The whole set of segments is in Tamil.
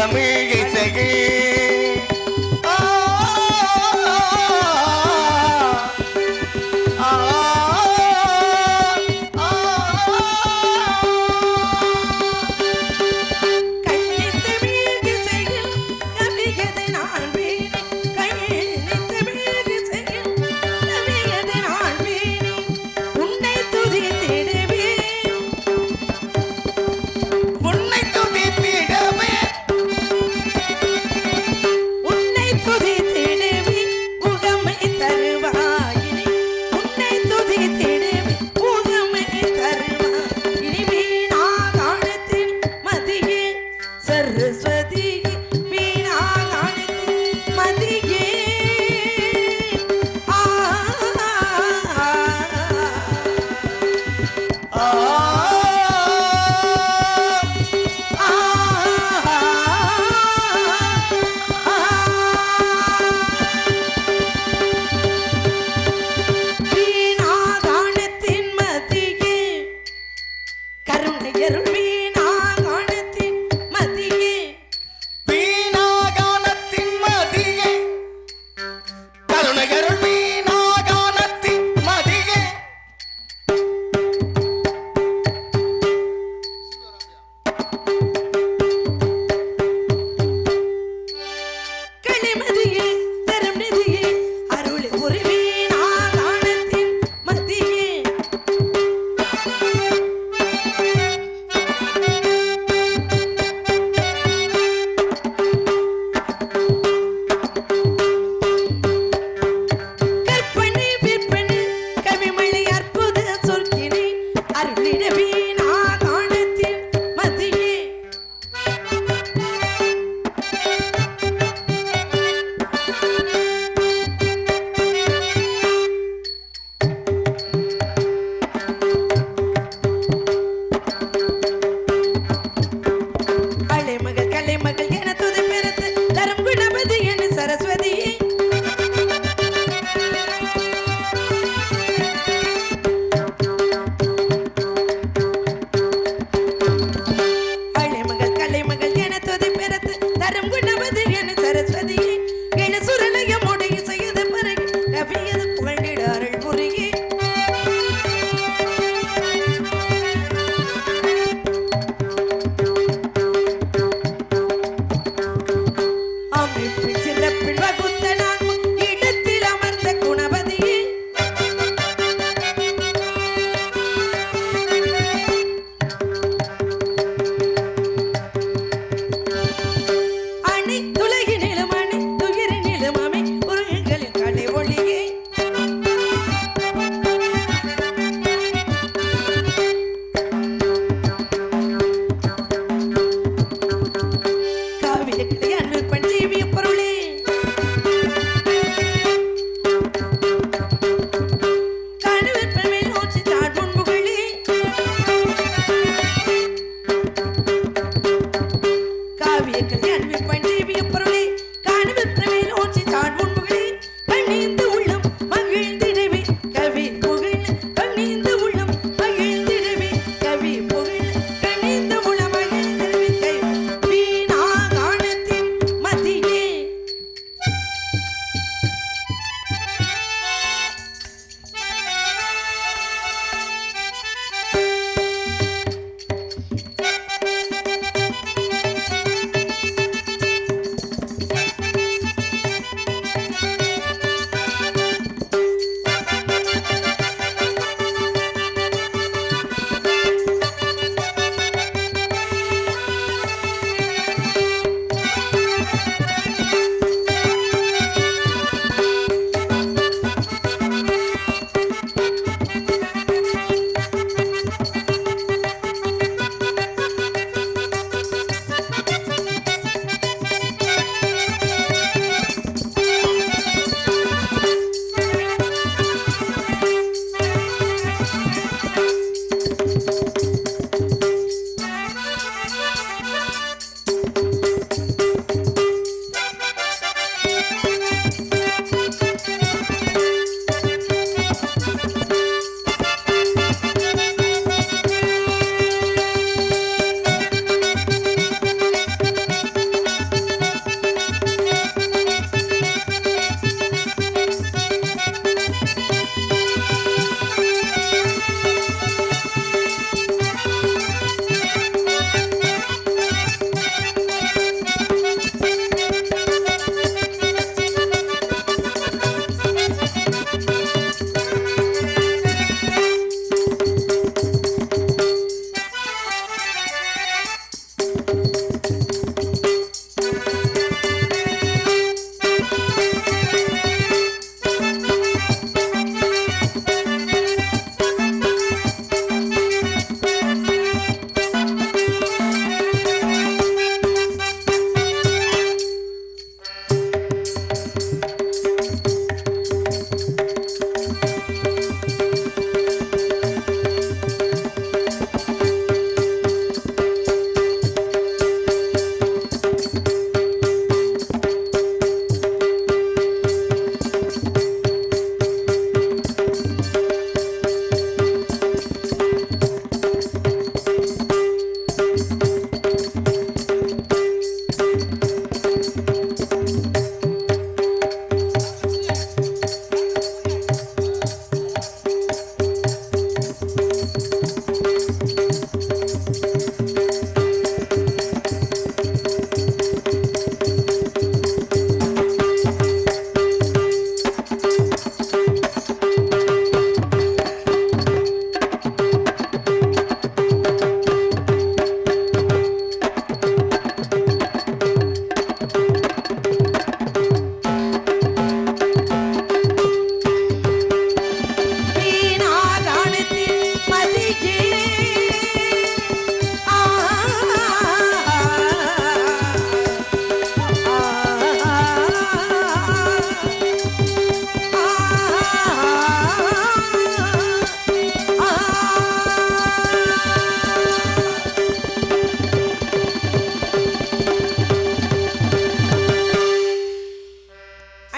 தமிழ் இசையில்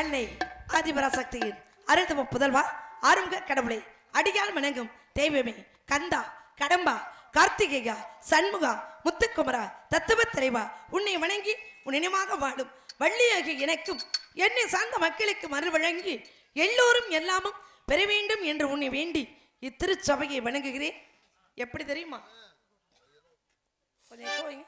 அன்னை ஆதிபராசக்தியின் அருள்தம புதல்வா ஆறுமுக கடவுளை அடியால் வணங்கும் தெய்வமே கந்தா கடம்பா கார்த்திகேயா சண்முகா முத்துக்குமரா தத்துவ தலைவா உன்னை வணங்கி உன் இனமாக வாழும் வள்ளியாகிய எனக்கும் என்னை சார்ந்த மக்களுக்கு மறு வழங்கி எல்லோரும் எல்லாமும் பெற வேண்டும் என்று உன்னை வேண்டி இத்திருச்சபையை வணங்குகிறேன். எப்படி தெரியுமா? கொஞ்சம்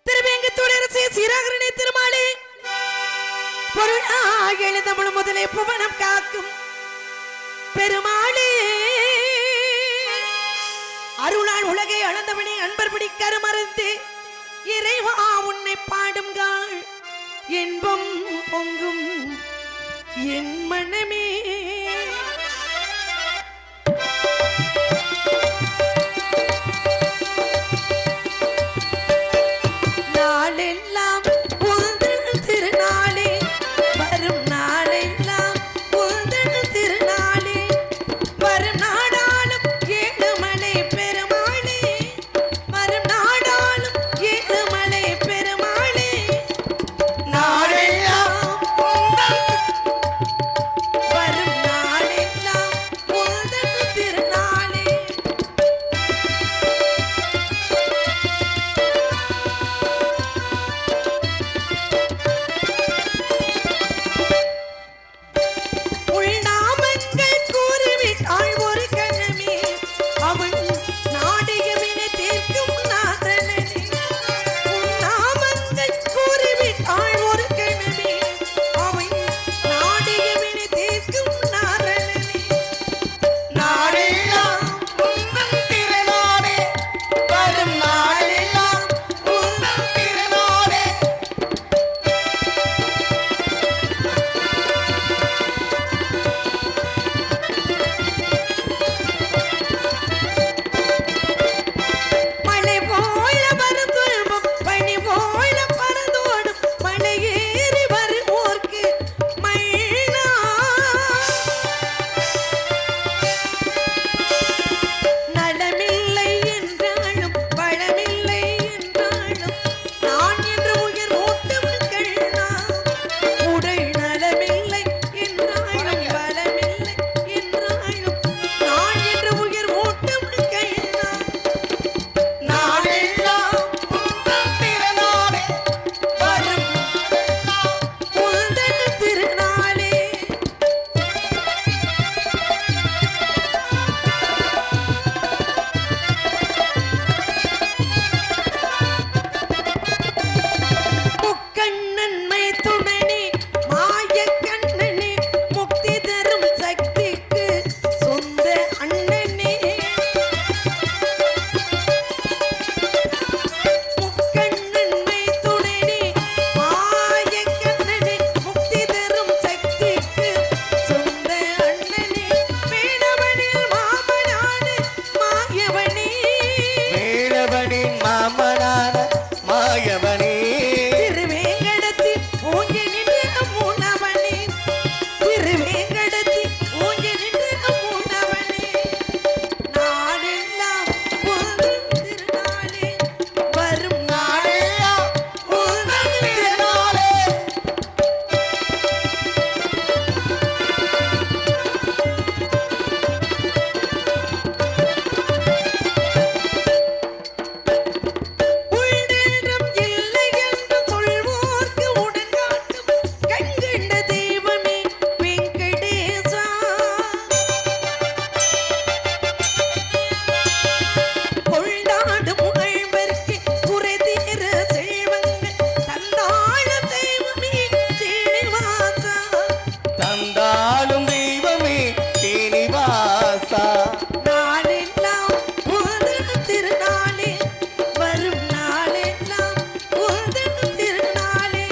திருவேங்கத்தோடரசே சீராகரணே திருமாலே பொருளாக எழுதமிழ் முதலே புவனம் காக்கும் பெருமாளே அருளால் உலகை அளந்தவனே அன்பர் பிடி கருமருந்து இறைவா உன்னை பாடுங்காள் என்பம் பொங்கும் என் மனமே. நாளெல்லாம் உந்தன் திருநாளே வரும் நாளெல்லாம் உந்தன் திருநாளே வரும் நாடாளும் ஏழுமலை பெருமாளே வரும் நாடாளும் ஏழுமலை பெருமாளே நாளெல்லாம் வரும் நாளெல்லாம் உந்தன் திருநாளே. உள்நாமங்கள் கூறிவிட்டாள் ஒரு கணமே அவன் நாடியவினை தீர்க்கும் நாதனே. உள்நாமங்கள் கூறிவிட்டாள் ஒரு கணமே அவன் நாடியவினை தீர்க்கும் நாதனே. நாடெல்லாம் உந்தன் திருநாளே வரும் நாளெல்லாம் உந்தன் திருநாளே. மலை போல வரும் துன்பம் பனி போல பறந்தோடும் மலையேறி வருவோர்க்கு மழைனா. நலமில்லை என்றாலும் பழமில்லை என்றாலும் நான் என்று உயிர் ஓட்டுமக்கள் நாம். உடல் நலமில்லை என்றாலும் பலமில்லை என்றாலும் நான் என்று உயிர் ஓட்டுமக்கள் நாம். நாளெல்லாம் உந்தன் திருநாளே வரும் உந்தன் திருநாளே. முக்கண்ணன்மை துணனே மாய கண்ணனே முக்தி தரும் சக்திக்கு சொந்த அண்ணனே. முக்கண்ணன்மை துணனே மாய கண்ணனே முக்தி தரும் சக்திக்கு சொந்த அண்ணனே. வேடவனில் மாமனான மாயவனே வேளவனின் மாமனான மாயவனே திருவேங்கடத்தில் ஊங்கி நின்ற மூலவனே திருவேங்கடத்தில் ஊங்கி நின்ற மூலவனே. நாளெல்லாம் உந்தன் திருநாளே வரும் நாளெல்லாம் உந்தன் திருநாளே. உள்நெஞ்சம் இல்லை என்று சொல்வோர்க்கு உடன்காட்டும் கண்கண்ட தெய்வமே வெங்கடேசா. கொண்டாடும் புகழ்வர்க்கு குறை தீர செல்வங்கள் தந்தாளும் தெய்வமே சீனிவாசா. தந்தாலும் தெய்வமே சீனிவாசா. நாளெல்லாம் உந்தன் திருநாளே வரும் நாளெல்லாம் உந்தன் திருநாளே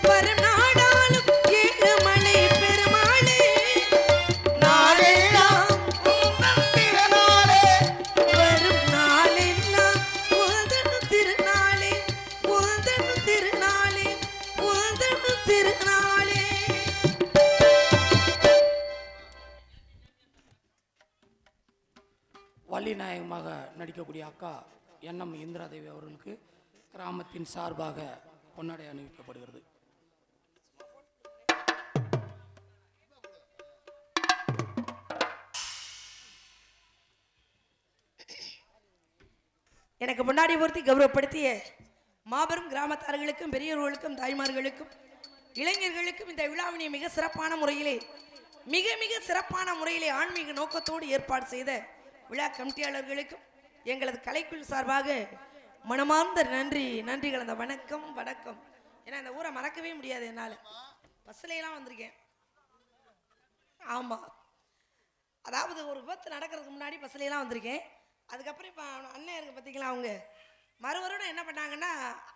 வரும் நாடாளும் ஏழுமலை பெருமாளே. நாளெல்லாம் உந்தன் திருநாளே வரும் நாளெல்லாம் உந்தன் திருநாளே உந்தன் திருநாளே உந்தன் திருநாளே. வள்ளிநாயகமாக நடிக்கக்கூடிய அக்கா என்எம் இந்திராதேவி அவர்களுக்கு கிராமத்தின் சார்பாக பொன்னாடை அணிவிக்கப்படுகிறது. எனக்கு முன்னாடி பொருத்தி கௌரவப்படுத்திய மாபெரும் கிராமத்தார்களுக்கும் பெரியவர்களுக்கும் தாய்மார்களுக்கும் இளைஞர்களுக்கும் இந்த விழாவினை மிக சிறப்பான முறையிலே மிக சிறப்பான முறையிலே ஆன்மீக நோக்கத்தோடு ஏற்பாடு செய்த விழா கமிட்டியாளர்களுக்கும் எங்களது கலைக்குழு சார்பாக மனமார்ந்த நன்றி கலந்த வணக்கம். ஏன்னா இந்த ஊரை மறக்கவே முடியாது என்னால். பஸ்ஸிலாம் வந்திருக்கேன். ஆமாம், அதாவது ஒரு விபத்து நடக்கிறதுக்கு முன்னாடி பஸ்ஸிலாம் வந்திருக்கேன். அதுக்கப்புறம் இப்போ அண்ணன் இருக்கு பார்த்தீங்களா, அவங்க மறுவரோட என்ன பண்ணாங்கன்னா,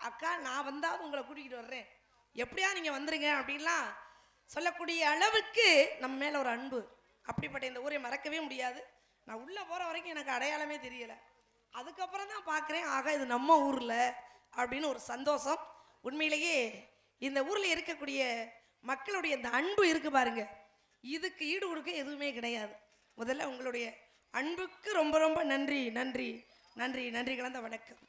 அக்கா நான் வந்தாவது உங்களை கூட்டிகிட்டு வர்றேன், எப்படியா நீங்கள் வந்துருங்க அப்படின்லாம் சொல்லக்கூடிய அளவுக்கு நம்ம மேலே ஒரு அன்பு. அப்படிப்பட்ட இந்த ஊரை மறக்கவே முடியாது. நான் உள்ளே போகிற வரைக்கும் எனக்கு அடையாளமே தெரியலை. அதுக்கப்புறம் தான் பார்க்குறேன், ஆக இது நம்ம ஊரில் அப்படின்னு ஒரு சந்தோஷம். உண்மையிலேயே இந்த ஊரில் இருக்கக்கூடிய மக்களுடைய இந்த அன்பு இருக்குது பாருங்க, இதுக்கு ஈடு கொடுக்க எதுவுமே கிடையாது. முதல்ல உங்களுடைய அன்புக்கு ரொம்ப நன்றி கலந்த வணக்கம்.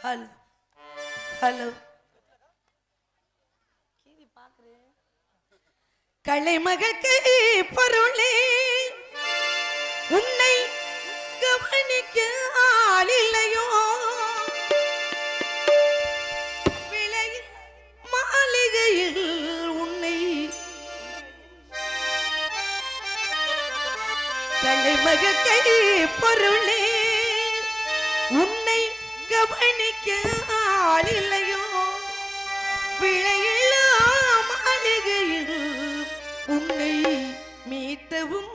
ஹலோ ஹலோ கலைமகள் கை பொருளே உன்னை கவனிக்க ஆள் இல்லையோ, விளையில் மாளிகையில் உன்னை கலைமகள் கை பொருளே உன்னை கவனிக்க ஆள் இல்லையோ, விளையில்லா மாளிகையில் உன்னை மீட்டவும்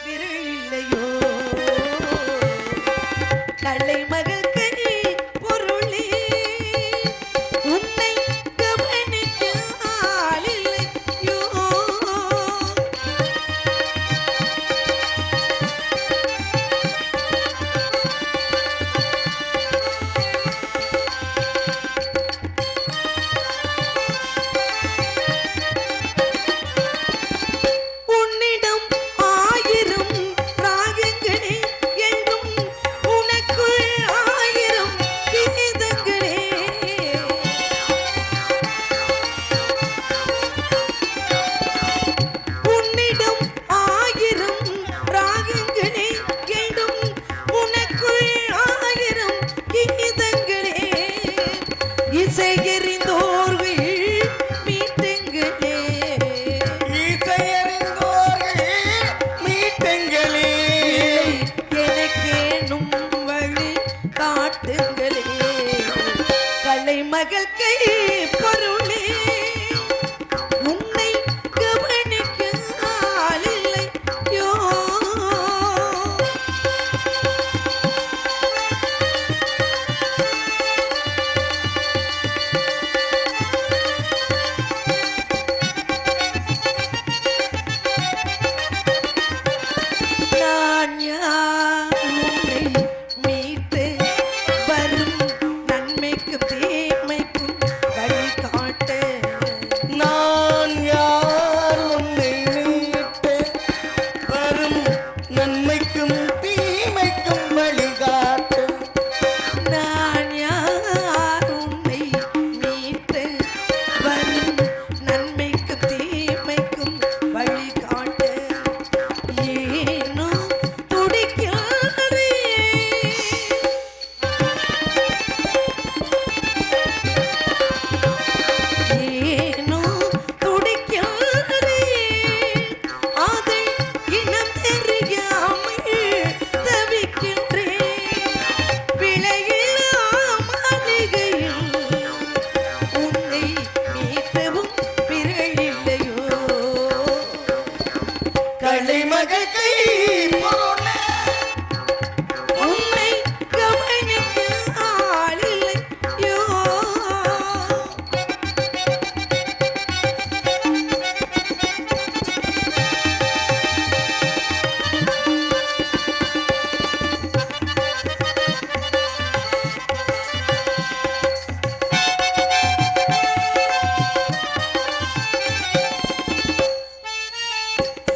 விரல் இல்லையோ, கலைமகள் கை பொருளே உன்னை கவனிக்க ஆள் இல்லையோ. மகள் கை பொருளே உன்னை கவனிக்க ஆள் இல்லையோ. நான் யார் உன்னை மீட்டு வரும் நன்மைக்கு தீமைக்கும் வழிகாட்டு. நான் யார் உன்னை மீட்டு வரும் நன்மைக்கும் தீமைக்கும் வழிகாட்டு. நான் யார் உன்னை மீட்டு வரும் நன்மைக்கும் தீமைக்கும் வழிகாட்டு. ஏனோ துடிக்காதே ஏனோ துடிக்காதே அதை இனம் தெரியாமல் தவிக்கின்றேன். விலையில்லா மாளிகையில் உன்னை மீட்டவும் விரல் இல்லையோ. கலைமகள் கை பொருளே உன்னை கவனிக்க ஆள் இல்லையோ.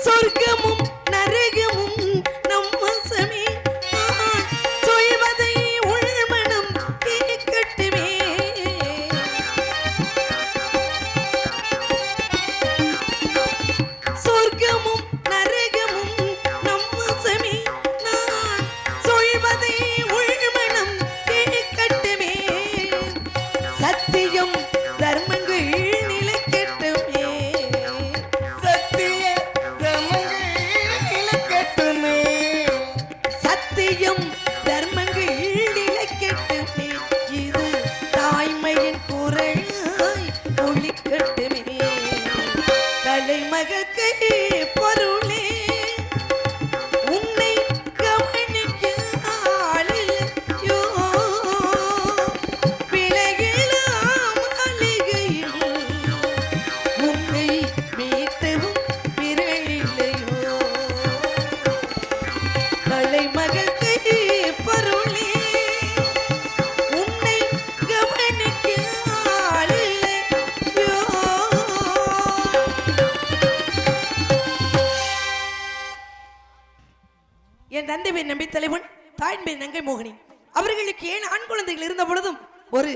சொர்க்கமும் நரகமும் நம் வசமே நான் சொல்வதை உள்மனம் கேட்கட்டுமே சொர்க்கமும் நரகமும் நம் வசமே நான் சொல்வதை உள்மனம் கேட்கட்டுமே சத்தியம் தர்மங்கள் நிலைக்கட்டுமே சத்திய தர்மங்கள் நிலைக்கட்டுமே சத்தியம் தர்மங்கள் நிலைக்கட்டுமே இது தாய்மையின் குரலாய் ஒலிக்கட்டுமே கலைமகக்கை பொருளே உன்னை கவனிக்க ஆளில்லையோ விலையில்லா மாளிகையில் உன்னை மீட்டவும் விரலில்லையோ கலைமகக்கை பொருளே உன்னை கவனிக்க ஆளில்லையோ என் தந்தை பேர் நம்பி தலைவன் தாயின் பேர் நங்கை மோகினி அவர்களுக்கு ஏன் ஆண் குழந்தைகள் இருந்த பொழுதும் ஒரு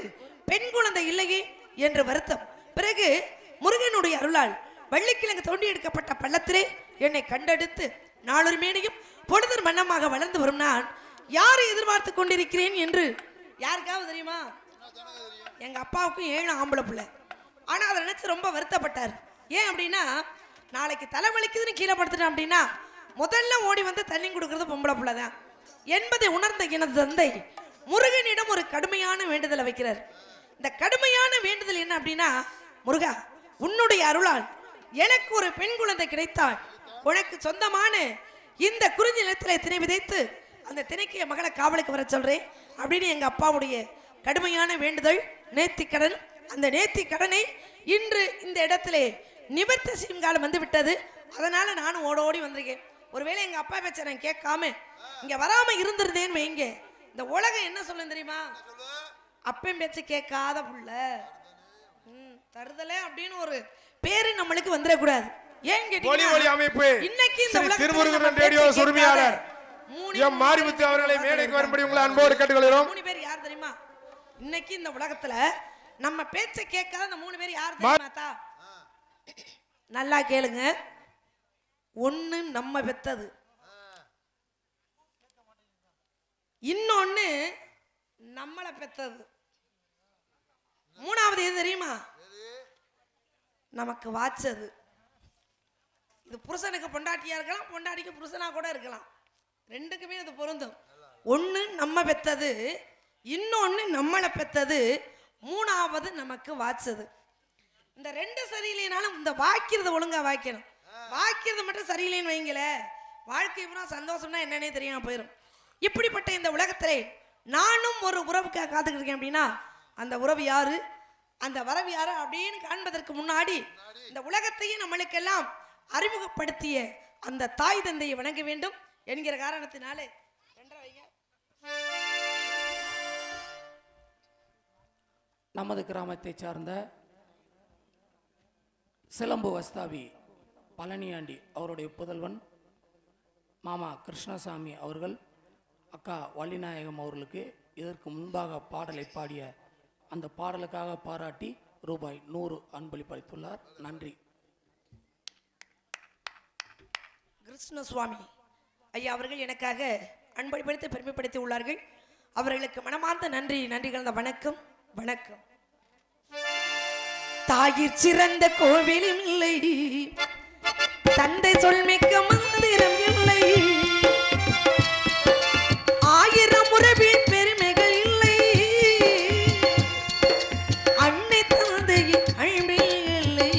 பெண் குழந்தை இல்லையே என்று வருத்தம் பிறகு முருகனுடைய அருளால் வள்ளிக்கிழங்கு தோண்டி எடுக்கப்பட்ட பள்ளத்திலே என்னை கண்டெடுத்து நாளொரு மேனையும் பொழுதர் மன்னமாக வளர்ந்து வரும் நான் யாரை எதிர்பார்த்து கொண்டிருக்கிறேன் என்று யாருக்காவது தெரியுமா எங்க அப்பாவுக்கும் 7 ஆம்பளை பிள்ளை ஆனா அதை நினைச்சு ரொம்ப வருத்தப்பட்டார் ஏன் அப்படின்னா நாளைக்கு தலைவலிக்குதுன்னு கீழே படுத்துட்டேன் அப்படின்னா முதல்ல ஓடி வந்து தண்ணி கொடுக்கறது பொம்பளை பிள்ளை தான் என்பதை உணர்ந்த எனது தந்தை முருகனிடம் ஒரு கடுமையான வேண்டுதலை வைக்கிறார் இந்த கடுமையான வேண்டுதல் என்ன அப்படின்னா முருகா உன்னுடைய அருளால் எனக்கு ஒரு பெண் குழந்தை கிடைத்தால் உனக்கு சொந்தமான இந்த குறிஞ்சி நிலத்திலே திணை விதைத்து அந்த திணைக்கு என் மகளை காவலுக்கு வர சொல்றேன் அப்படின்னு எங்க அப்பாவுடைய கடுமையான வேண்டுதல் நேர்த்திக்கடன் அந்த நேர்த்திக்கடனை இன்று இந்த இடத்திலே நிவர்த்தி செய்யும் காலம் வந்து விட்டது அதனால நானும் ஓடி வந்திருக்கேன் ஒருவேளை எங்க அப்பா பேச்ச நான் கேட்காம இங்க வராம இருந்திருந்தேன்னு வைங்க இந்த உலகம் என்ன சொல்லும் தெரியுமா அப்பன் பேச்சு கேட்காத புள்ள தருதலை அப்படின்னு ஒரு பேரு நம்மளுக்கு வந்துடக்கூடாது ஏன் கேட்டீங்கன்னா அமைப்பு இன்னைக்கு இந்த திருமுருகன் ரேடியோ உரிமையாளர் எம் மாரிமுத்து அவர்களை மேடைக்கு வரும்படி உங்களை அன்போடு கேட்டுக்கொள்கிறோம் 3 பேர் யார் தெரியுமா இன்னைக்கு இந்த உலகத்துல நம்ம பேச்ச கேட்காத அந்த 3 பேர் யார் தெரியுமாத்தா நல்லா கேளுங்க ஒண்ணு நம்ம பெத்தது இன்னொன்னு நம்மளை பெத்தது மூணாவது எது தெரியுமா நமக்கு வாச்சது இது புருஷனுக்கு பொண்டாட்டியா இருக்கலாம் பொண்டாட்டிக்கு புருஷனா கூட இருக்கலாம் ரெண்டுக்குமே அது பொருந்தும் ஒண்ணு நம்ம பெத்தது இன்னொன்னு நம்மளை பெத்தது மூணாவது நமக்கு வாச்சது இந்த ரெண்டு சரியில்லைனாலும் இந்த வாக்கிறது ஒழுங்கா வாய்க்கணும் வாக்கிறது மட்டும் சரியில்லைன்னு வைங்கள வாழ்க்கை பூரா சந்தோஷம்னா என்னன்னே தெரியாம போயிடும் இப்படிப்பட்ட இந்த உலகத்திலே நானும் ஒரு உறவுக்காக காத்துக்கிட்டு இருக்கேன் அப்படின்னா அந்த உறவு யாரு அந்த வரவு யாரு அப்படின்னு காண்பதற்கு முன்னாடி இந்த உலகத்தையும் நம்மளுக்கெல்லாம் அறிமுகப்படுத்திய அந்த தாய் தந்தையை வணங்க வேண்டும் என்கிற காரணத்தினாலே நமது கிராமத்தை சார்ந்த சிலம்பு வஸ்தாவி பழனியாண்டி அவருடைய புதல்வன் மாமா கிருஷ்ணசாமி அவர்கள் அக்கா வள்ளிநாயகம் அவர்களுக்கு இதற்கு முன்பாக பாடலை பாடிய அந்த பாடலுக்காக பாராட்டி ரூபாய் 100 அன்பளிப்பளித்துள்ளார். நன்றி. கிருஷ்ணசுவாமி ஐயா அவர்கள் எனக்காக அன்பளிப்படுத்தி பெருமைப்படுத்தி உள்ளார்கள். அவர்களுக்கு மனமார்ந்த நன்றி கலந்த வணக்கம். வணக்கம். தாயிற் சிறந்த கோவிலும் இல்லை, தந்தை சொல்மிக்க மந்திரம் இல்லை, ஆயிரம் உறவின் பெருமைகள் இல்லை, அன்னை தந்தையின் அன்பில் இல்லை.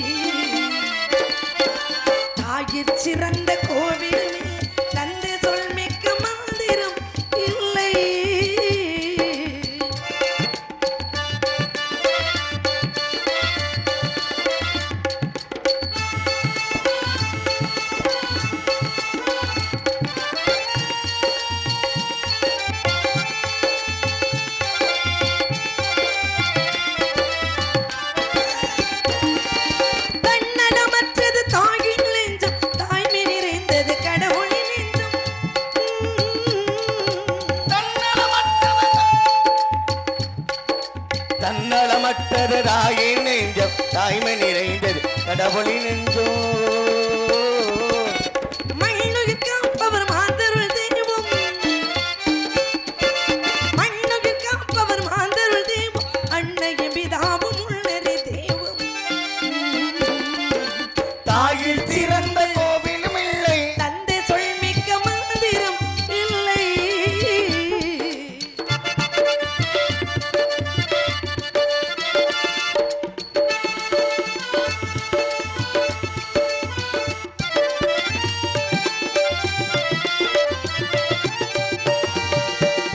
தாயிற் சிறந்த கோவிலும் தந்தை சொல்மிக்க மந்திரம் இல்லை. தாய்மை நிறைந்தது கடவுளின் நெஞ்சோ. மண்ணுயிர் காப்பவர் மாந்தருள் தெய்வம், மண்ணுயிர் காப்பவர் மாந்தருள் தெய்வம், அன்னையும் பிதாவும் உள்ளரே தெய்வம். தாயில் சிறந்த கோவிலும் இல்லை, தந்தை சொல்மிக்க மந்திரம் இல்லை.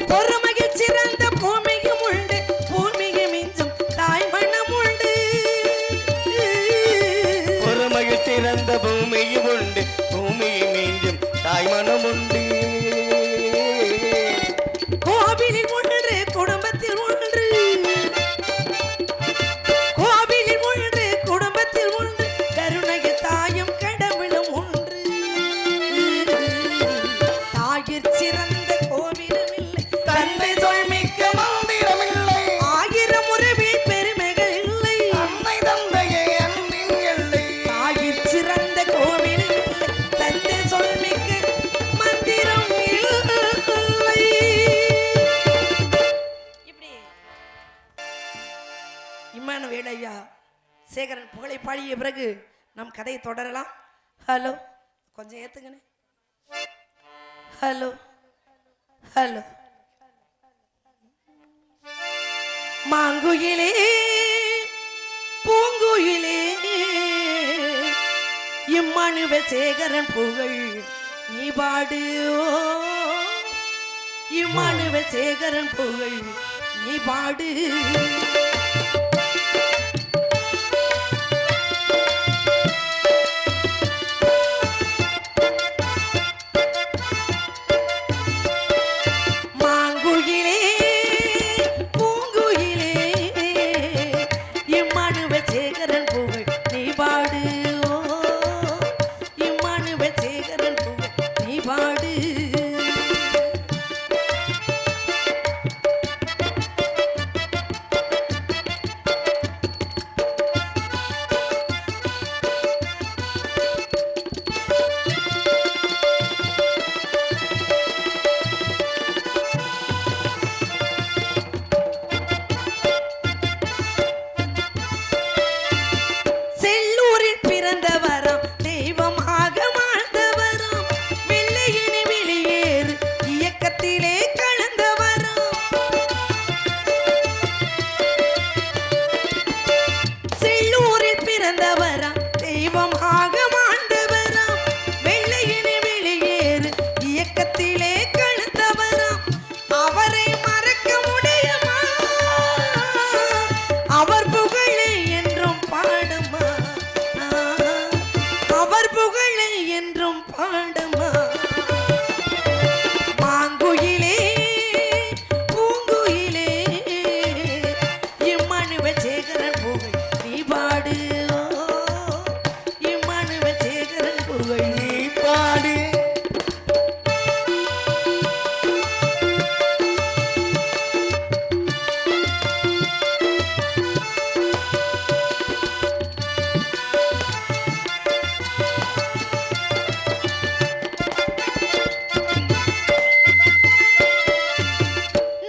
பொறுமையில் சிறந்த பூமியும் உண்டு, பூமியை மிஞ்சும் தாய் மனம் உண்டு. பொறுமையில் திறந்த பூமியும் உண்டு, பூமியை மீண்டும் தாய்மனம் உண்டு. கோவிலில் ஒன்று, குடும்பத்தில் ஒன்று, கோவிலில் ஒன்று, குடும்பத்தில் ஒன்று, கருணைய தாயும் கடவுளும் ஒன்று. தாயிற் சிறந்த கோவிலும் இல்லை, தந்தை சொல்மிக்க மந்திரம் இல்லை, ஆயிரம் உறவில் பெருமைகள் இல்லை. அன்னை தந்தையே அன்பின் எல்லை. தாயிற் சிறந்த கோவிலும் இல்லை, தந்தை சொல்மிக்க மந்திரம் இல்லை. இப்படி இம்மானுவேல் ஐயா சேகரன் புகழை பாடிய பிறகு நம் கதையை தொடரலாம். ஹலோ, கொஞ்சம் ஏத்துங்கண்ணே. Hello hello. மாங்குயிலே பூங்குயிலே இம்மானுவேல் சேகரன் புகழ் நீ பாடு. இம்மானுவேல் சேகரன் புகழ் நீ பாடு. மாங்குயிலே பூங்குயிலே இம்மானுவேல் சேகரன் புகழ் நீ பாடு. இம்மானுவேல் சேகரன் புகழ் நீ பாடு. செல்லூரில் பிறந்தவராம், தெய்வமாக வாழ்ந்தவராம், வெள்ளையினி வெளியேறு இயக்கத்திலே கலந்தவராம். செல்லூரில் பிறந்தவராம், தெய்வமாக வாழ்ந்தவராம், வெள்ளையினி வெளியேறு இயக்கத்திலே கலந்தவராம். அவரை மறக்க முடியுமா? அவர் புகழை என்றும் பாடுமா? அவர் புகழை என்றும் பாடுமா? மாங்குயிலே பூங்குயிலே இம்மானுவேல் சேகரன் புகழ் நீ பாடு. இம்மானுவேல் சேகரன் புகழ் நீ பாடு.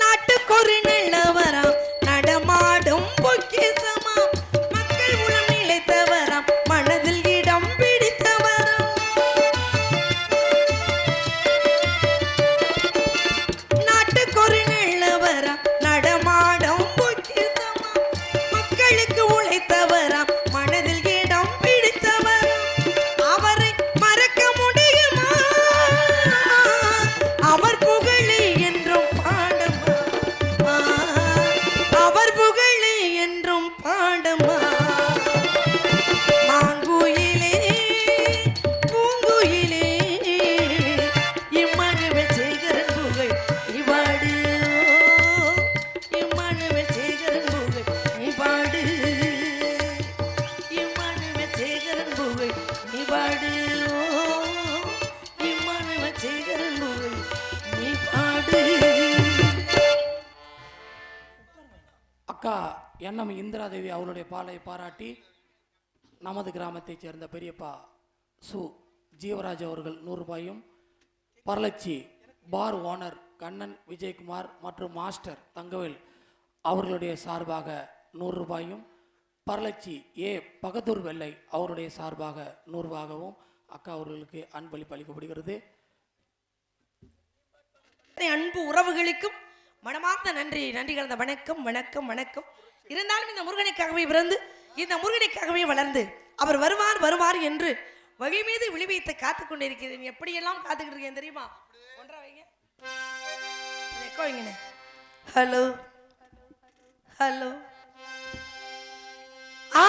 நாட்டுக்கொரு நல்லவராம், நடமாடும் பொக்கிஷமாம், மக்கள் உளம் நிலைத்தவராம், மனதில் இடம் பிடித்தவராம். நாட்டுக்கொரு நல்லவராம், நடமாடும் பொக்கிஷமாம், மக்களுக்கு உழைத்தவராம், மனதில் இடம் பிடித்தவராம். அவரை மறக்க முடியுமா? அவர் புகழை என்றும் பாடுமா? அவர் புகழை என்றும் பாடுமா? மாங்குயிலே பூங்குயிலே இம்மானுவேல் சேகரன் புகழ் நீ பாடு. இம்மானுவேல் சேகரன் புகழ் நீ பாடு. இம்மானுவேல் சேகரன் புகழ் நீ பாடு. இம்மானுவேல் சேகரன் புகழ் நீ பாடு. அக்கா என்எம் இந்திராதேவி அவருடைய பாலை பாராட்டி நமது கிராமத்தைச் சேர்ந்த பெரியப்பா சு ஜீவராஜ் அவர்கள் 100 ரூபாயும், பரலட்சி பார் ஓனர் கண்ணன் விஜயகுமார் மற்றும் மாஸ்டர் தங்கவேல் அவர்களுடைய சார்பாக 100 ரூபாயும், பரலட்சி ஏ பகதூர் வெள்ளை அவருடைய சார்பாக 100 ரூபாகவும் அக்கா அவர்களுக்கு அன்பளிப்பு அளிக்கப்படுகிறது. அன்பு உறவுகளுக்கும் மனமார்ந்த நன்றி கலந்த வணக்கம் வணக்கம் வணக்கம். இருந்தாலும் இந்த முருகனுக்காகவே பிறந்து இந்த முருகனுக்காகவே வளர்ந்து அவர் வருவார் வருவார் என்று வழி மீது விழி வைத்து காத்துக் கொண்டிருக்கிறேன். எப்படியெல்லாம் காத்துக்கிட்டு இருக்கேன் தெரியுமா? ஒன்றா வைங்க. ஹலோ ஹலோ ஆ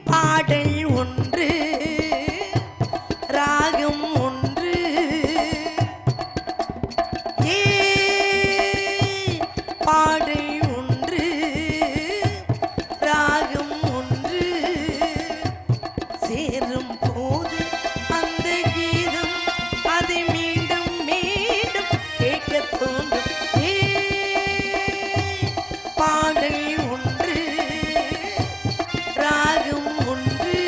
பாடல் ஒன்று ராகம் ஒன்று பாடல் ஒன்று ராகம் ஒன்று சேரும் போது அந்த கீதம் அதை மீண்டும் மீண்டும் கேட்க தோன்றும். பாடல் ஒன்று ராகம் ஒன்று.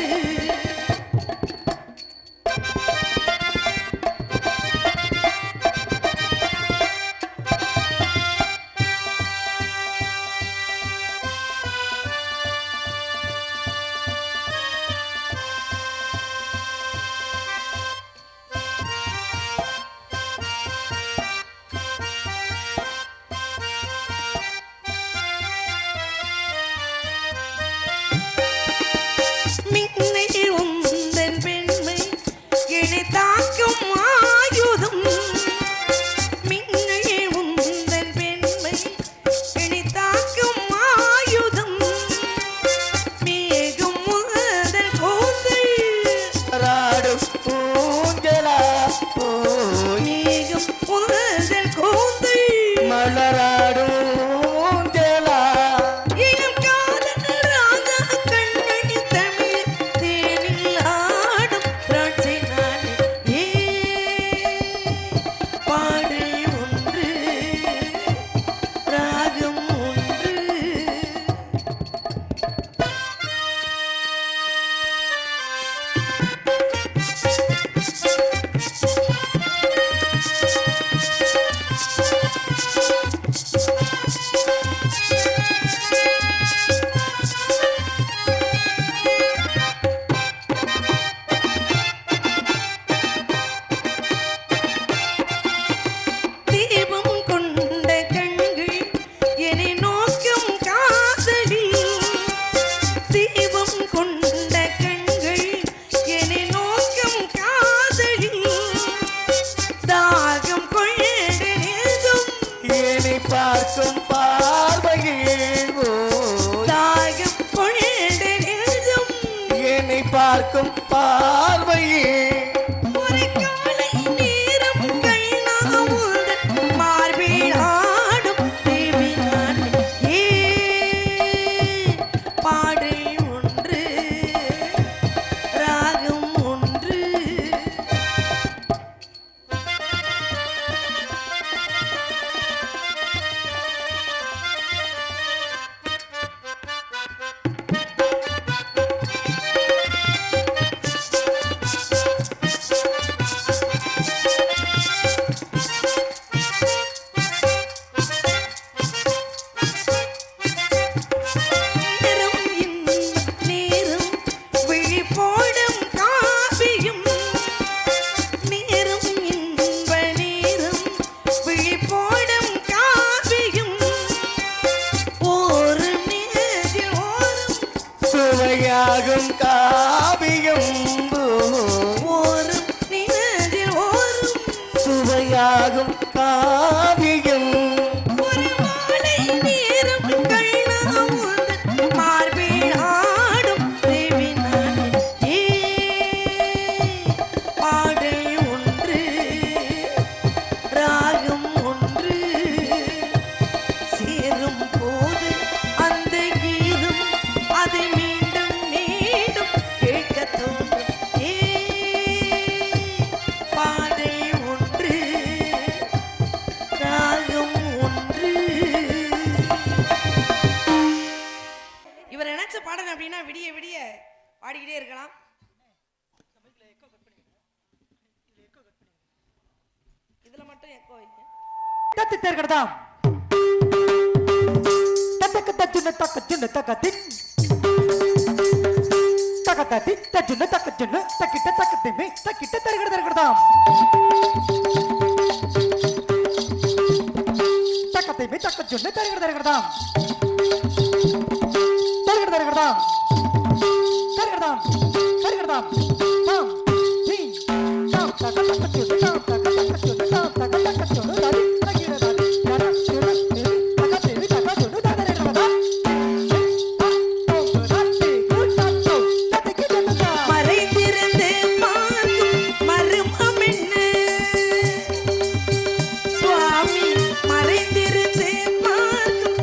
பார்க்கும் பார்வையில் தாகம் கொண்டு நெஞ்சம் என்னை பார்க்கும் பார்வையில் ஒரு காலை நேரம் கண்ணாவுடன் மார்பில் ஆடும் தேவி நான். பாடல் ஒன்று ராகம் ஒன்று. சுவையாகும் காவியம் ஒரு நினைவில் ஓரும் சுவையாகும் காவியம் ஒரு மாலை நேரம் கண்ணாவுடன் மார்பில் ஆடும் தேவி நான். பாடிக்கிட்டே இருக்கலாம். இதுல மட்டும் எக்கோ வைங்க. தத்தி தேர்கிறதாம் தத்தக்க தச்சுன தக்க சுன தக்க தின் தக்க தத்தி தச்சுன தக்க சுன தக்கிட்ட தக்க திம்மி தக்கிட்ட தேர்கிறதாம் தக்க திம்மி தக்க சுன தேர்கிறதாம் தேர்கிறதாம் தேர்கிறதாம் தாம் தி தாம் தக்க தக்க சுன தாம் தக்க தக்க சுன தாம் தக்க தக்க சுன தரி தகிரதாம் தர சுன தக்க திம்மி தக்க சுன தேர்கிறதாம் மறைந்திருந்து பார்க்கும் மர்மம் என்ன சுவாமி மறைந்திருந்து பார்க்கும்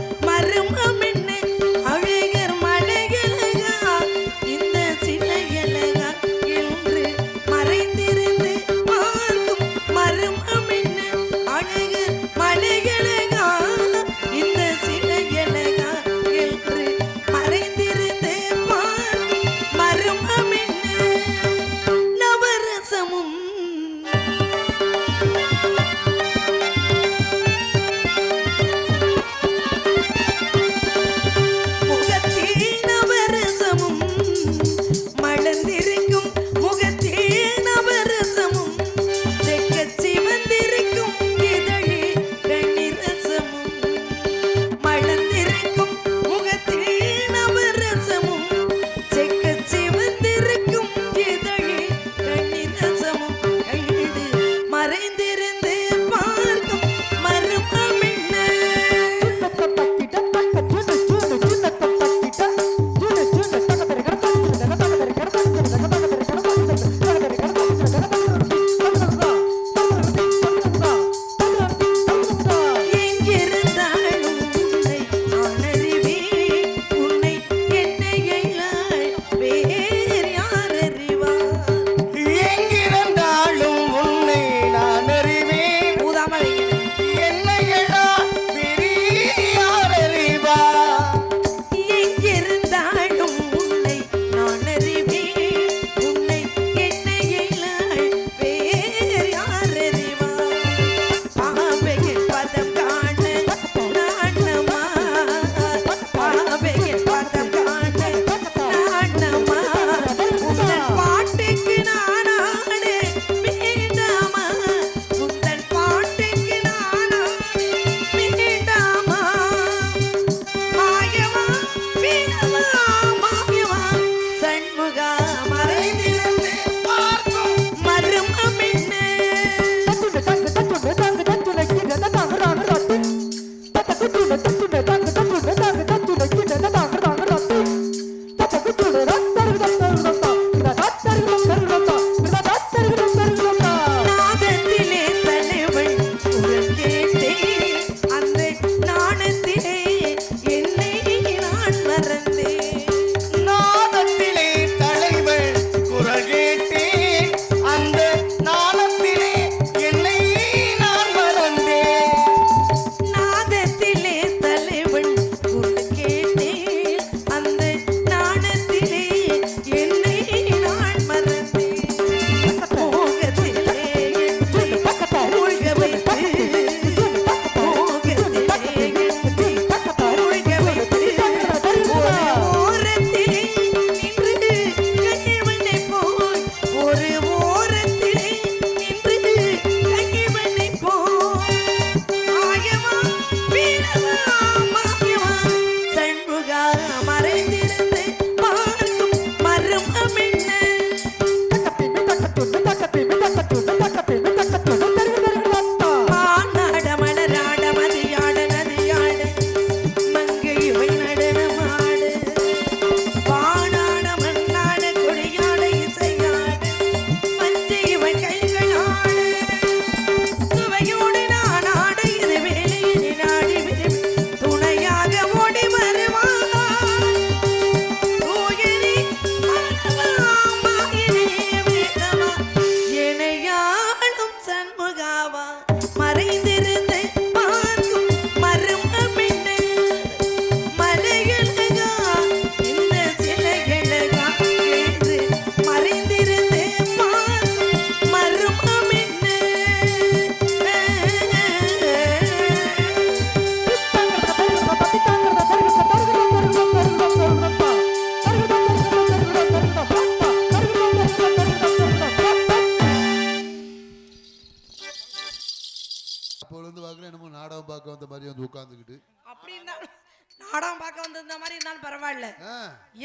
அப்போல இருந்து பார்க்குறேன் என்னமோ நாடகம் பார்க்க வந்த மாதிரி வந்து உட்காந்துக்கிட்டு. அப்படி இருந்தாலும் நாடகம் பார்க்க வந்திருந்த மாதிரி இருந்தாலும் பரவாயில்ல,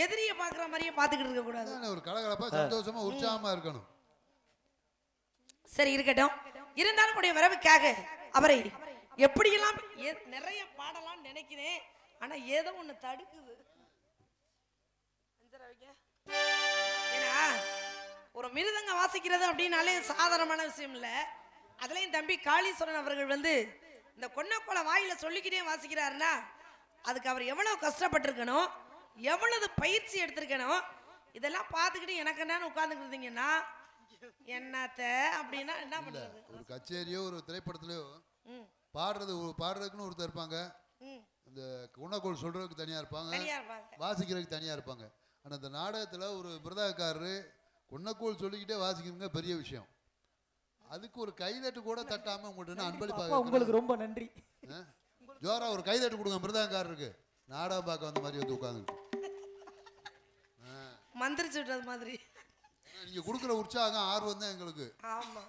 எதிரிய பாக்குற மாதிரியே பாத்துக்கிட்டு இருக்க கூடாது. ஒரு கலகலப்பா சந்தோஷமா உற்சாகமா இருக்கணும். சரி இருக்கட்டும். இருந்தாலும் உடைய வரவுக்காக அவரை எப்படியெல்லாம் நிறைய பாடலாம் நினைக்கிறேன். ஆனா ஏதோ ஒண்ணு தடுக்குது. ஏன்னா ஒரு மிருதங்க வாசிக்கிறது அப்படின்னாலே சாதாரணமான விஷயம் இல்ல. அதுலயும் தம்பி காளீஸ்வரன் அவர்கள் வந்து இந்த கொன்னக்கோல வாயில சொல்லிக்கிட்டே வாசிக்கிறாருன்னா அதுக்கு அவர் எவ்வளவு கஷ்டப்பட்டிருக்கணும், எவ்வளவு பயிற்சி எடுத்திருக்கணும். இதெல்லாம் பார்த்துக்கிட்டு எனக்கு என்னன்னு உட்கார்ந்துட்டு இருந்தீங்கன்னா என்னத்த அப்படின்னா என்ன பண்றது? ஒரு கச்சேரியோ ஒரு திரைப்படத்திலயோ பாடுறதுக்குன்னு ஒருத்தர் இருப்பாங்க, இந்த குணக்கோள் சொல்றதுக்கு தனியா இருப்பாங்க, வாசிக்கிறதுக்கு தனியா இருப்பாங்க. ஆனா இந்த நாடகத்துல ஒரு மிருதகக்காரரு குணக்கோள் சொல்லிக்கிட்டே வாசிக்கிறவங்க பெரிய விஷயம். அதுக்கு ஒரு கைதட்டு கூட தட்டாம உங்கள்கிட்ட அன்பளிப்பாக உங்களுக்கு ரொம்ப நன்றி. ஜோரா ஒரு கைதட்டு கொடுங்க மிருதகக்காரருக்கு. நாடகம் பார்க்க வந்த மாதிரி வந்து உட்காந்து மந்திரிச்சு விட்டது மாதிரி. நீங்க கொடுக்குற உற்சாகம் ஆர்வம் தான் எங்களுக்கு. ஆமா,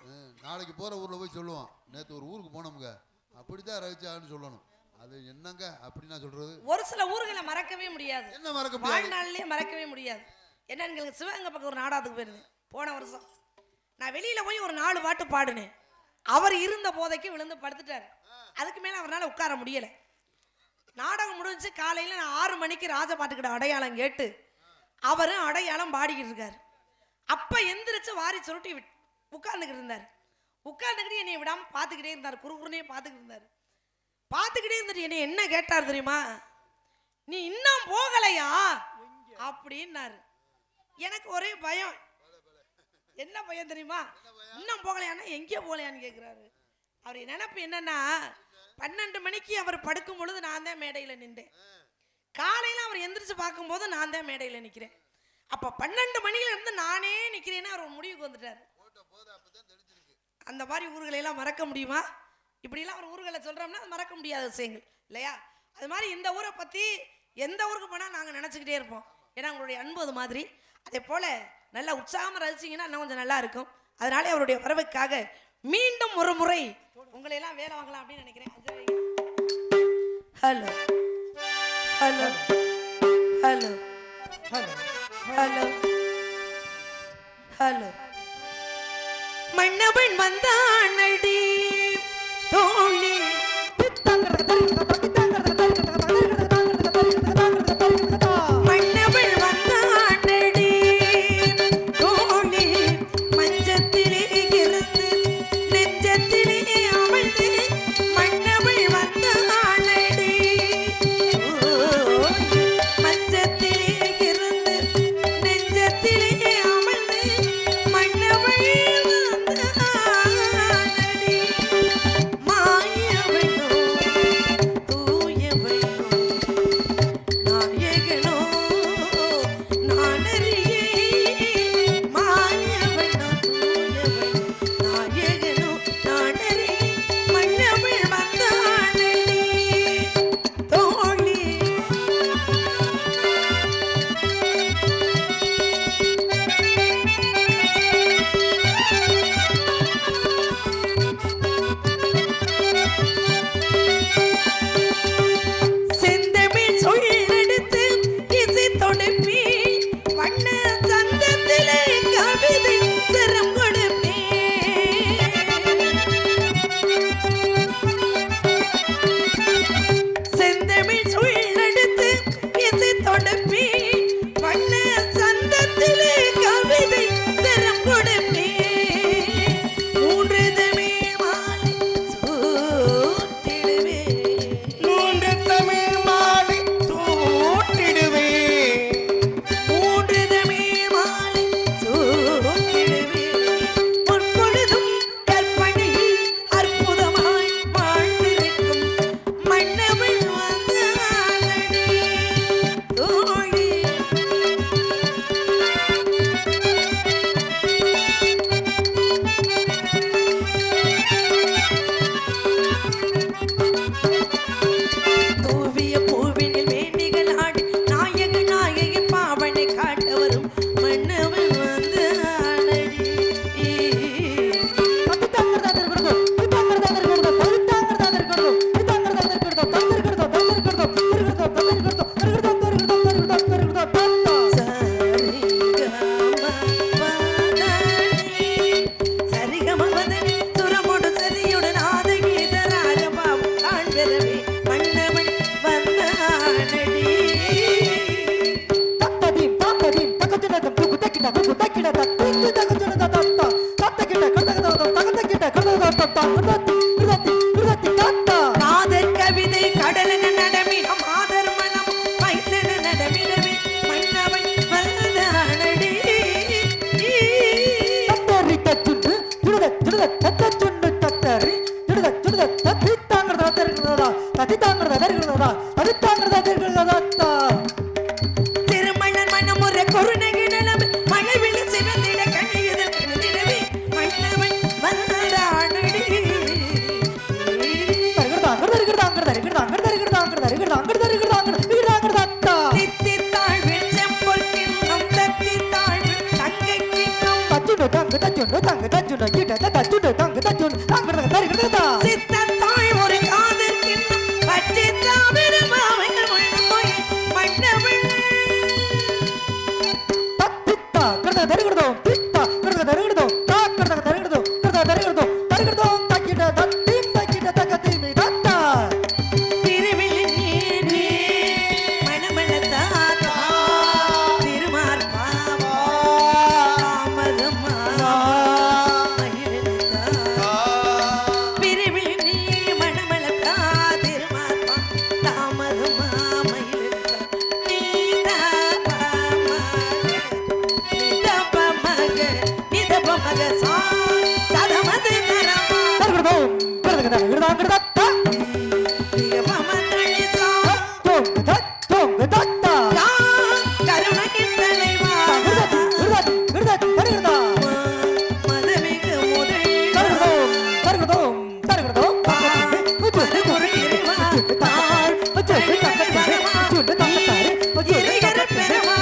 நாளைக்கு போற ஊர்ல போய் சொல்லுவோம், நேற்று ஒரு ஊருக்கு போனோமுங்க அப்படித்தான் ரவிச்சான்னு சொல்லணும். அது என்னங்க அப்படி நான் சொல்றது. ஒரு சில ஊர்களை மறக்கவே முடியாது, என்ன மறக்க முடியாது, வாழ்நாளிலே மறக்கவே முடியாது. என்ன எங்களுக்கு சிவகங்கை பக்கம் ஒரு நாடகத்துக்கு போயிருந்தேன் போன வருஷம். நான் வெளியில போய் ஒரு 4 பாட்டு பாடுனேன். அவர் இருந்த போதைக்கு விழுந்து படுத்துட்டாரு. அதுக்கு மேல அவரால் உட்கார முடியல. நாடகம் முடிஞ்சு காலையில நான் 6 மணிக்கு ராஜபாட்டுக்கிட்ட அடையாளம் கேட்டு அவரும் அடையாளம் பாடிக்கிட்டு இருக்காரு. அப்ப எந்திரிச்சு வாரி சுருட்டி உட்கார்ந்துக்கிட்டு இருந்தாரு. உட்கார்ந்துக்கிட்டு என்னை விடாம பார்த்துக்கிட்டே இருந்தார். குறுகுறுனே பார்த்துக்கிட்டு இருந்தாரு. பார்த்துக்கிட்டே இருந்துட்டு என்னை என்ன கேட்டார் தெரியுமா? நீ இன்னும் போகலையா அப்படின்னாரு. எனக்கு ஒரே பயம். என்ன பயம் தெரியுமா? இன்னும் போகலையானா எங்கே போகலையான்னு கேட்கிறாரு. அவர் நினைப்பு என்னன்னா 12 மணிக்கு அவர் படுக்கும் பொழுது நான் தான் மேடையில நின்றேன். காலையில அவர் எந்திரிச்சு பார்க்கும்போது நான் தான் மேடையில நிக்கிறேன். அப்ப 12 மணில இருந்து நானே நிக்கிறேன்னு அவர் முடிவுக்கு வந்துட்டாரு. அந்த மாதிரி ஊர்களை எல்லாம் மறக்க முடியுமா? இப்படி எல்லாம் ஒரு ஊர்களை சொல்றோம்னா அது மறக்க முடியாத விஷயங்கள் இல்லையா? அது மாதிரி இந்த ஊரை பத்தி எந்த ஊருக்கு போனா நாங்க நினைச்சுக்கிட்டே இருப்போம். ஏன்னா உங்களுடைய அன்பு அது மாதிரி. அதே போல நல்லா உற்சாகமா ரசிச்சீங்கன்னா இன்னும் கொஞ்சம் நல்லா இருக்கும். அதனாலே அவருடைய வரவுக்காக மீண்டும் ஒரு முறை உங்களை எல்லாம் வேலை வாங்கலாம் அப்படின்னு நினைக்கிறேன். Hello hello hello hello hello. மன்னவன் வந்தானடி தோழி, மன்னவன் வந்தானடி தோழி, மஞ்சத்திலே இருந்து நெஞ்சத்திலே அமர்ந்து மன்னவன் வந்தானடி மஞ்சத்திலே இருந்து நெஞ்சத்திலே அமர்ந்து மன்னவன் வந்தானடி. காதல் கவிதை கடலென நடமிடம் ஆதர் மனம் மயிலென நடமிடவே மன்னவன் வந்தானடி. திருமணன் மனமுறை கொருநகை நிலம் மழைவிழி சிவந்திட கண்ணியதில் கணிதிடவே மன்னவன் வந்தானடி. தித்தித்தாள் வெச்சம்பொல் கிண்ணம் தத்தித்தாள் தங்கை கிண்ணம் சித்தத்தாள் ஒரு காதல் கிண்ணம் பற்றித்தாவிடும் மாமைகள் உள்ள போய் மன்னவள் திருவில் நீ மணமளத்தாத்தா திருமால் பாவா தாமதமா மயிலெழுத்தா. பிரிவில் நீ மணமளத்தா திருமால் பா தாமதமா மயிலெழுத்தா. நிதபமக சதமது தரமா பிரியமமதளி சா கருணையின் தலைவா மதமிகு முதல் இறைவா இறையர் பெருமா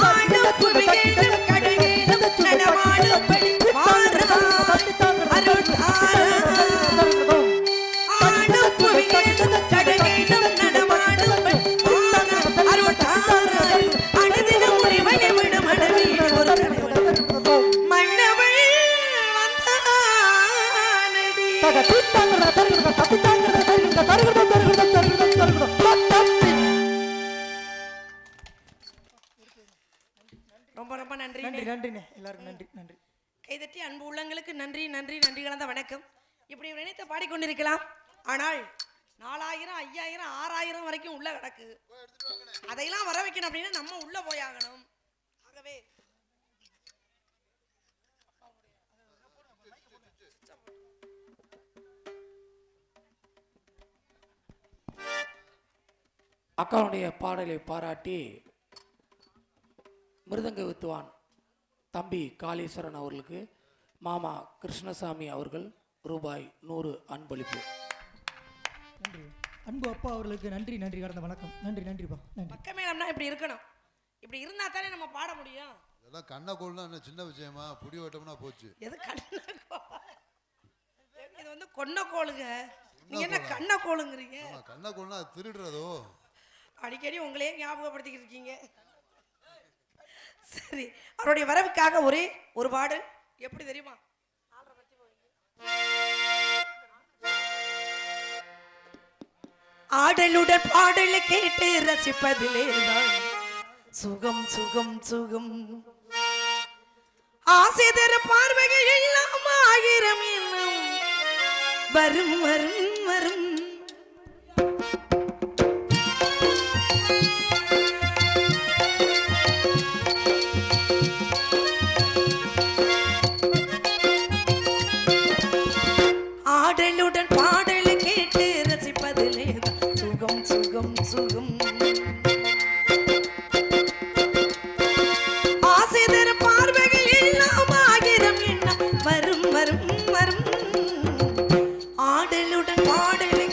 ஆண்டப்பு வேண்டும் கடலிலும் நடமாடும்படி வாரா அருள் தாரா. ஆண்டப்பு வேண்டும் கடலிலும் நடமாடும்படி வாரா அருள் தாரா. அனுதினம் உரிமணி விடும் அடவியில் ஒரு தலைவன் மன்னவள் வந்தானடி. ரொம்ப ரொம்ப நன்றி. நன்றிண்ணே எல்லாருக்கும் நன்றி. கைதட்டி அன்பு உள்ளங்களுக்கு நன்றி நன்றி நன்றி கலந்த வணக்கம். இப்படி நினைத்து பாடிக்கொண்டிருக்கலாம், ஆனால் 4000 5000 6000 வரைக்கும் உள்ள கிடக்கு. அதையெல்லாம் வர வைக்கணும் அப்படின்னா நம்ம உள்ள போயாகணும். ஆகவே அக்காவுடைய பாடலை பாராட்டி மிருதங்க வித்துவான் தம்பி காளீஸ்வரன் அவர்களுக்கு மாமா கிருஷ்ணசாமி அவர்கள் ரூபாய் 100 அன்பளிப்பு. நன்றி அன்பு அப்பா அவர்களுக்கு நன்றி கடந்த வணக்கம். நன்றிப்பா நன்றி. பக்க மேலம்னா இப்படி இருக்கணும். இப்படி இருந்தா தானே நம்ம பாட முடியும். இதெல்லாம் கண்ணக்கோள்னா என்ன சின்ன விஷயமா? புடி ஓட்டம்னா போச்சு. எது கண்ணக்கோள்? இது வந்து கொன்னக்கோளுங்க. நீங்க என்ன கண்ணக்கோளுங்கிறீங்க? கண்ணக்கோள்னா திருடுறதோ? அடிக்கடி உங்களையே ஞாபகப்படுத்திக்கிட்டு இருக்கீங்க. சரி, அவருடைய வரவுக்காக ஒரே ஒரு பாடல். எப்படி தெரியுமா? ஆடலுடன் பாடலை கேட்டு ரசிப்பதிலே தான் சுகம் சுகம் சுகம். ஆசை தர பார்வைகள் எல்லாம் 1000 இன்னும் வரும் வரும் வரும். ஆடலுடன் பாடலை கேட்டு ரசிப்பதிலே சுகம் சுகம் சுகம். ஆசை தர பார்வைகள் எல்லாம் 1000 எண்ணம் வரும் வரும் வரும். ஆடலுடன் பாடலை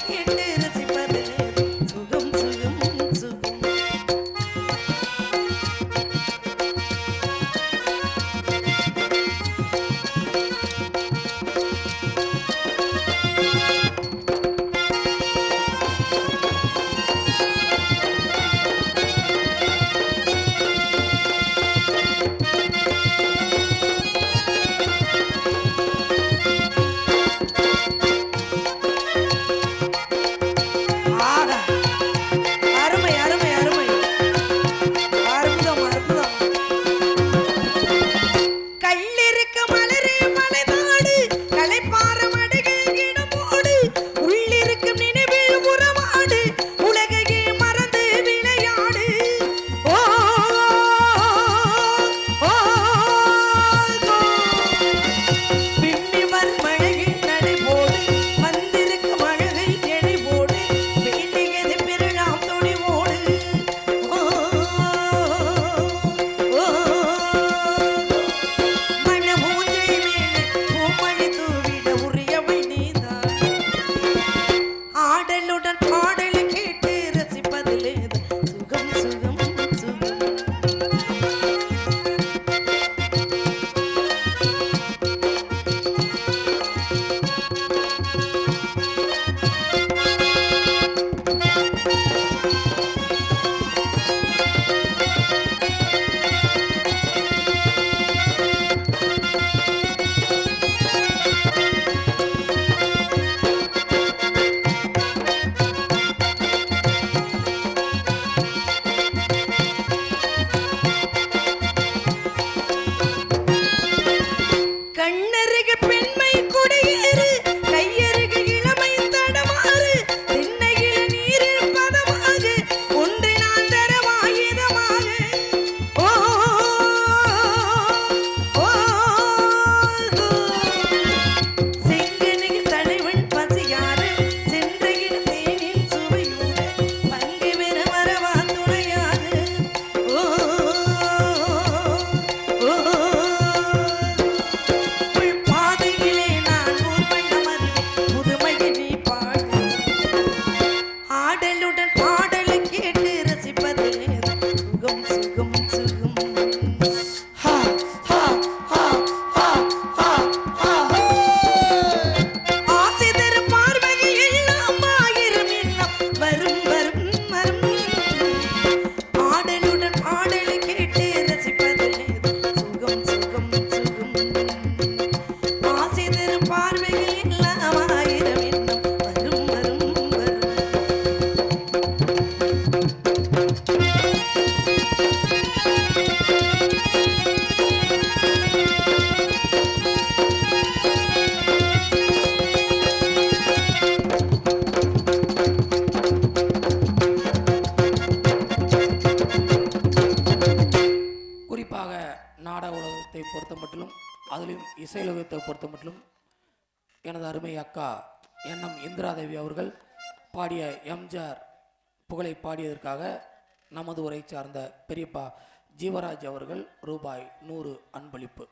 இசையுலகத்தை பொறுத்த மட்டும் எனது அருமை அக்கா என்எம் இந்திராதேவி அவர்கள் பாடிய எம்ஜிஆர் புகழை பாடியதற்காக நமது உரை சார்ந்த பெரியப்பா ஜீவராஜ் அவர்கள் ரூபாய் 100 அன்பளிப்பு.